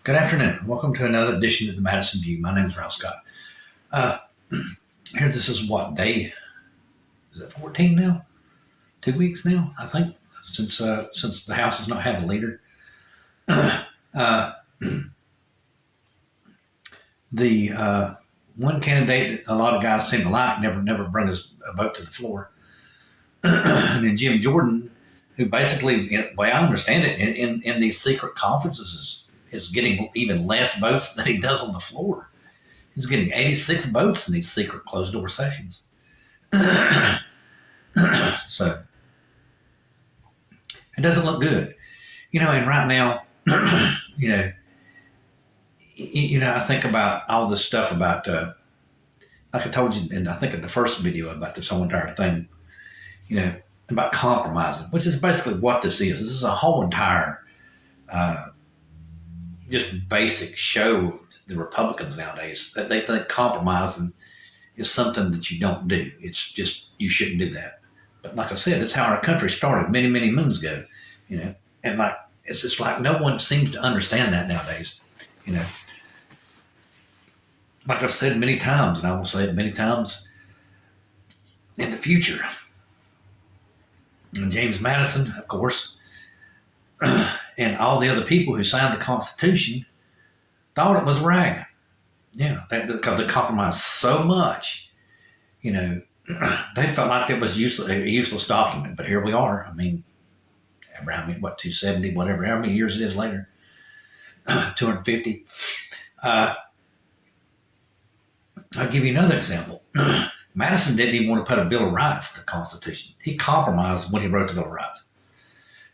Good afternoon. Welcome to another edition of the Madison View. My name is Ralph Scott. Uh, this is what day? Is it 14 now? 2 weeks now, I think, since the House has not had a leader. uh, the one candidate that a lot of guys seem to like never bring a vote to the floor, and then Jim Jordan, who basically, the way I understand it, in these secret conferences is getting even less votes than he does on the floor. He's getting 86 votes in these secret closed door sessions. So it doesn't look good, And right now, I think about all this stuff about, like I told you, and I think in the first video about this whole entire thing, about compromising, which is basically what this is. This is a whole entire, just basic show of the Republicans nowadays, that they think compromising is something that you don't do. It's just, you shouldn't do that. But like I said, it's how our country started many, many moons ago, and like, it's just like no one seems to understand that nowadays, Like I've said many times, and I will say it many times in the future. And James Madison, of course, and all the other people who signed the Constitution thought it was a rag. Yeah, because they compromised so much, they felt like it was a useless document. But here we are. I mean, 270, whatever, how many years it is later, 250. I'll give you another example. Madison didn't even want to put a Bill of Rights in the Constitution. He compromised when he wrote the Bill of Rights,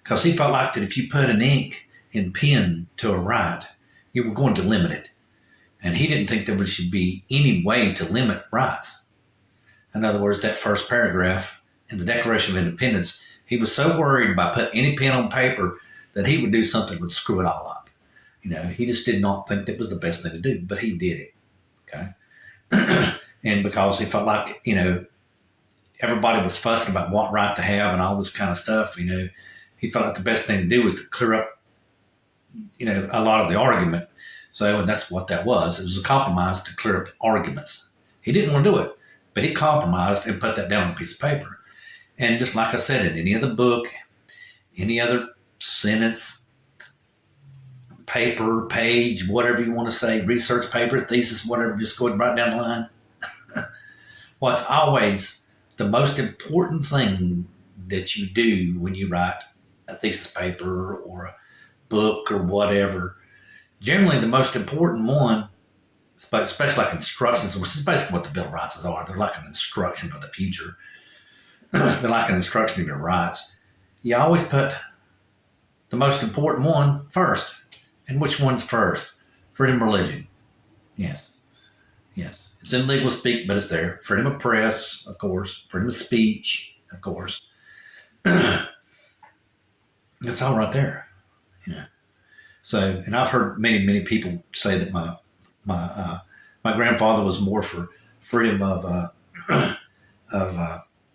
because he felt like that if you put an ink and pen to a right, you were going to limit it. And he didn't think there should be any way to limit rights. In other words, that first paragraph in the Declaration of Independence, he was so worried about putting any pen on paper that he would do something that would screw it all up. He just did not think that was the best thing to do, but he did it. Okay. And because he felt like, everybody was fussing about what right to have and all this kind of stuff, he felt like the best thing to do was to clear up, a lot of the argument. So, and that's what that was. It was a compromise to clear up arguments. He didn't want to do it, but he compromised and put that down on a piece of paper. And just like I said, in any other book, any other sentence, paper, page, whatever you want to say, research paper, thesis, whatever, just go right down the line. What's always the most important thing that you do when you write a thesis paper or a book or whatever, generally the most important one, especially like instructions, which is basically what the Bill of Rights are. They're like an instruction for the future. They're like an instruction of your rights. You always put the most important one first. And which one's first? Freedom of religion. Yes. It's in legal speak, but it's there. Freedom of press, of course. Freedom of speech, of course. It's all right there. So, and I've heard many people say that my grandfather was more for freedom of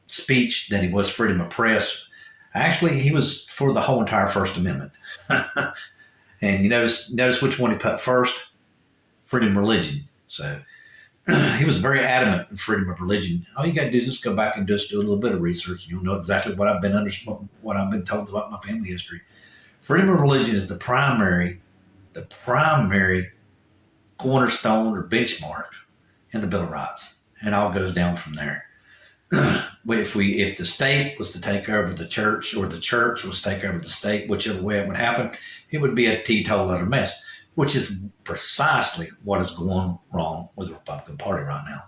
speech than he was freedom of press. Actually, he was for the whole entire First Amendment. And you notice which one he put first? Freedom of religion. So he was very adamant in freedom of religion. All you got to do is just go back and just do a little bit of research, and you'll know exactly what I've been told about my family history. Freedom of religion is the primary cornerstone or benchmark in the Bill of Rights, and all goes down from there. If the state was to take over the church, or the church was to take over the state, whichever way it would happen, it would be a teetotal mess, which is precisely what is going wrong with the Republican Party right now.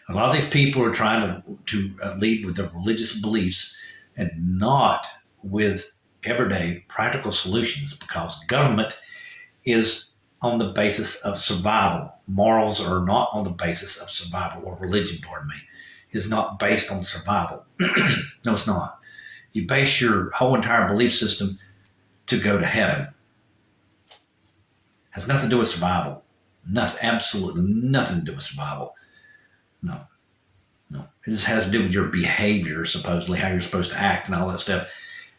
A lot of these people are trying to lead with their religious beliefs and not with everyday practical solutions, because government is on the basis of survival. Morals are not on the basis of survival, or religion, is not based on survival. No, it's not. You base your whole entire belief system to go to heaven. Has nothing to do with survival. Nothing, absolutely nothing to do with survival. No. It just has to do with your behavior, supposedly, how you're supposed to act and all that stuff.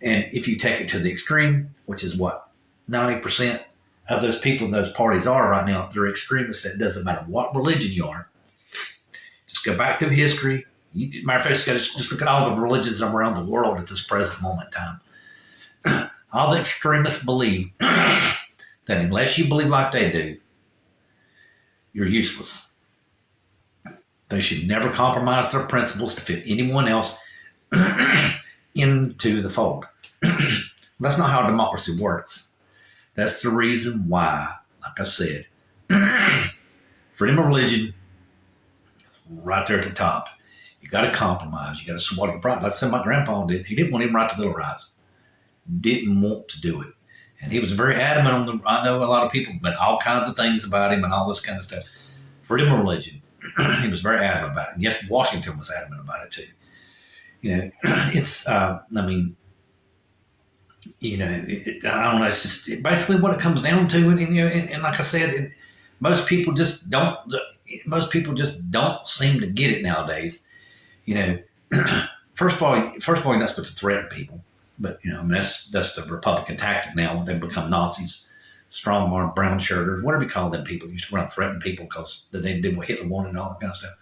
And if you take it to the extreme, which is what, 90%, of those people in those parties are right now, they're extremists. It doesn't matter what religion you are. Just go back through history. Matter of fact, just look at all the religions around the world at this present moment in time. All the extremists believe that unless you believe like they do, you're useless. They should never compromise their principles to fit anyone else into the fold. That's not how democracy works. That's the reason why, like I said, freedom of religion, right there at the top. You got to compromise. You got to swallow your pride. Like I said, my grandpa did. He didn't want to even write the Bill of Rights. Didn't want to do it. And he was very adamant on the, I know a lot of people, but all kinds of things about him and all this kind of stuff. Freedom of religion. He was very adamant about it. And yes, Washington was adamant about it too. It's, I don't know. It's just basically what it comes down to. And like I said, most people just don't seem to get it nowadays. First of all, you're not supposed to threaten people. But, that's the Republican tactic now when they become Nazis, strong arm, brown shirters, whatever you call them people. You used to run and threaten people because they did what Hitler wanted and all that kind of stuff.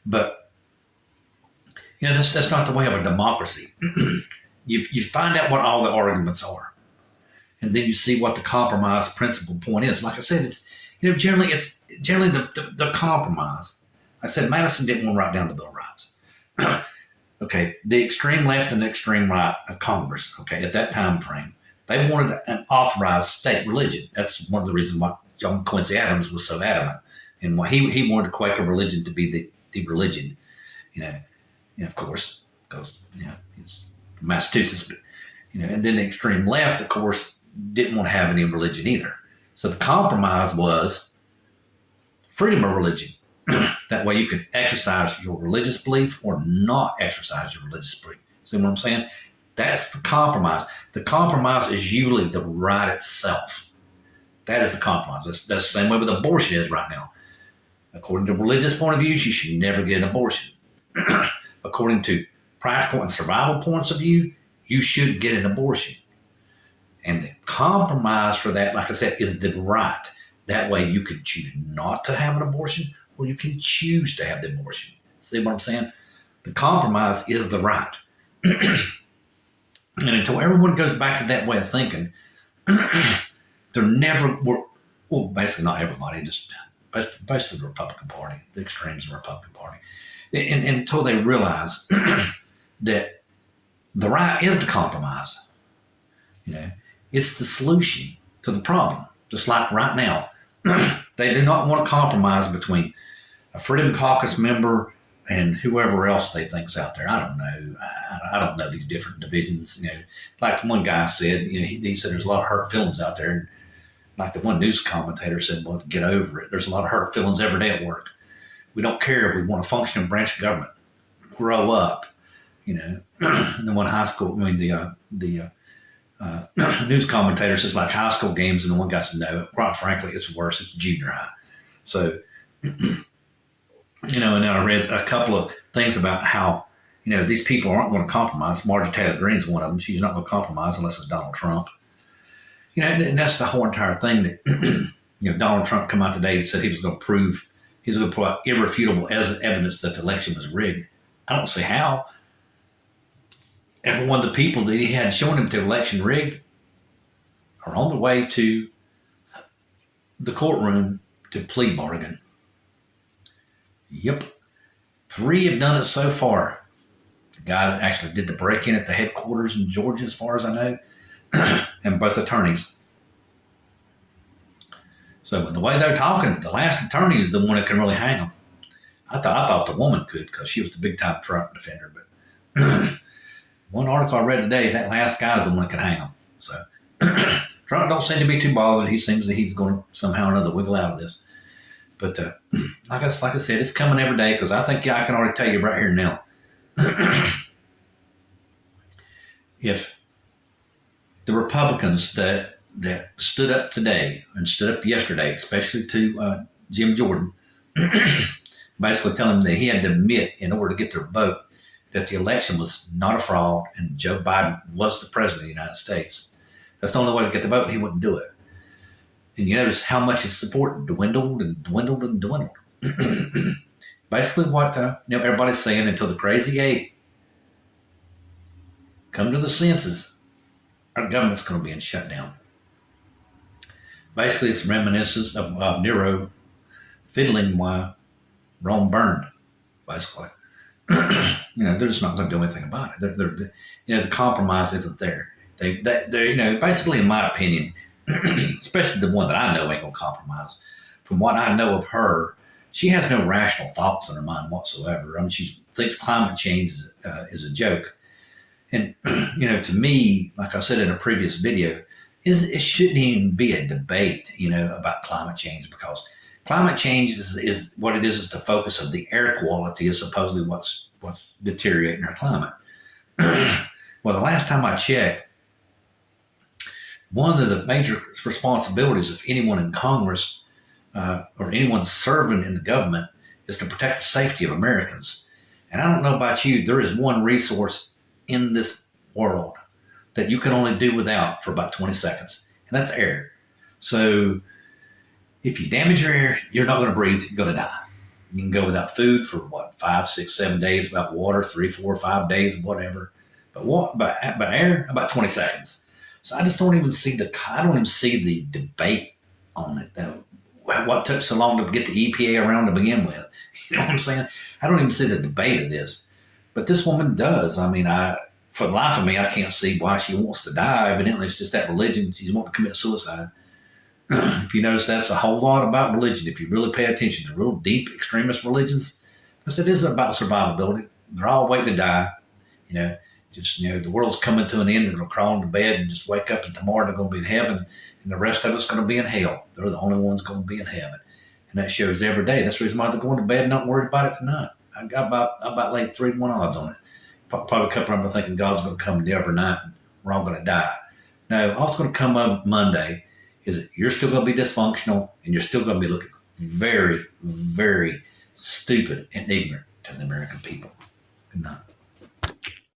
But, that's not the way of a democracy. You find out what all the arguments are. And then you see what the compromise principle point is. Like I said, it's generally the compromise. I said Madison didn't want to write down the Bill of Rights. Okay, the extreme left and the extreme right of Congress, okay, at that time frame, they wanted an authorized state religion. That's one of the reasons why John Quincy Adams was so adamant, and why he wanted the Quaker religion to be the religion, of course, because he's from Massachusetts, but and then the extreme left, of course, didn't want to have any religion either. So the compromise was freedom of religion. That way you could exercise your religious belief or not exercise your religious belief. See what I'm saying? That's the compromise. The compromise is usually the right itself. That is the compromise. That's the same way with abortion is right now. According to religious point of views, you should never get an abortion. According to practical and survival points of view, you should get an abortion. And the compromise for that, like I said, is the right. That way you can choose not to have an abortion, or you can choose to have the abortion. See what I'm saying? The compromise is the right. And until everyone goes back to that way of thinking, there never were, well, basically not everybody, just basically the Republican Party, the extremes of the Republican Party, and until they realize that the right is the compromise. It's the solution to the problem. Just like right now, they do not want to compromise between a Freedom Caucus member and whoever else they think's out there. I don't know. I don't know these different divisions. Like the one guy said, he said there's a lot of hurt feelings out there. And like the one news commentator said, well, get over it. There's a lot of hurt feelings every day at work. We don't care if we want a functioning branch of government. Grow up, And then one high school, the news commentator says like high school games, and the one guy said, no, quite frankly, it's worse. It's junior high. So, and then I read a couple of things about how, these people aren't going to compromise. Marjorie Taylor Greene's one of them. She's not going to compromise unless it's Donald Trump. And that's the whole entire thing that, Donald Trump come out today and said he was going to prove, he's going to put irrefutable evidence that the election was rigged. I don't see how. Every one of the people that he had showing him the election rigged are on the way to the courtroom to plea bargain. Yep. 3 have done it so far. The guy that actually did the break-in at the headquarters in Georgia, as far as I know, and both attorneys. So the way they're talking, the last attorney is the one that can really hang them. I thought the woman could because she was the big-time Trump defender. But one article I read today, that last guy is the one that can hang them. So Trump don't seem to be too bothered. He seems that he's going to somehow or another wiggle out of this. But like I said, it's coming every day because I think I can already tell you right here and now. If the Republicans that stood up today and stood up yesterday, especially to Jim Jordan, basically telling him that he had to admit in order to get their vote that the election was not a fraud and Joe Biden was the president of the United States, that's the only way to get the vote. He wouldn't do it. And you notice how much his support dwindled and dwindled and dwindled. Basically, what everybody's saying, until the crazy eight come to the senses, our government's going to be in shutdown. Basically, it's reminiscent of Nero fiddling while Rome burned. Basically, they're just not going to do anything about it. The compromise isn't there. They're basically, in my opinion, especially the one that I know ain't going to compromise. From what I know of her, she has no rational thoughts in her mind whatsoever. I mean, she thinks climate change is a joke. And, to me, like I said in a previous video, it shouldn't even be a debate, about climate change, because climate change is what it is the focus of the air quality is supposedly what's deteriorating our climate. Well, the last time I checked, one of the major responsibilities of anyone in Congress or anyone serving in the government is to protect the safety of Americans. And I don't know about you, there is one resource in this world that you can only do without for about 20 seconds, and that's air. So if you damage your air, you're not going to breathe, you're going to die. You can go without food for 5, 6, 7 days, without water, 3, 4, 5 days, whatever. But air, about 20 seconds. So I just don't even see the debate on it. What took so long to get the EPA around to begin with? You know what I'm saying? I don't even see the debate of this. But this woman does. I mean, for the life of me, I can't see why she wants to die. Evidently, it's just that religion. She's wanting to commit suicide. If you notice, that's a whole lot about religion. If you really pay attention to real deep extremist religions, because it is about survivability. They're all waiting to die. The world's coming to an end. They're going to crawl into bed and just wake up, and tomorrow they're going to be in heaven, and the rest of us going to be in hell. They're the only ones going to be in heaven. And that shows every day. That's the reason why they're going to bed and not worried about it tonight. I about laid 3-1 odds on it. Probably a couple of them are thinking God's going to come in the upper night and we're all going to die. No, all's going to come up Monday is that you're still going to be dysfunctional and you're still going to be looking very, very stupid and ignorant to the American people. Good night.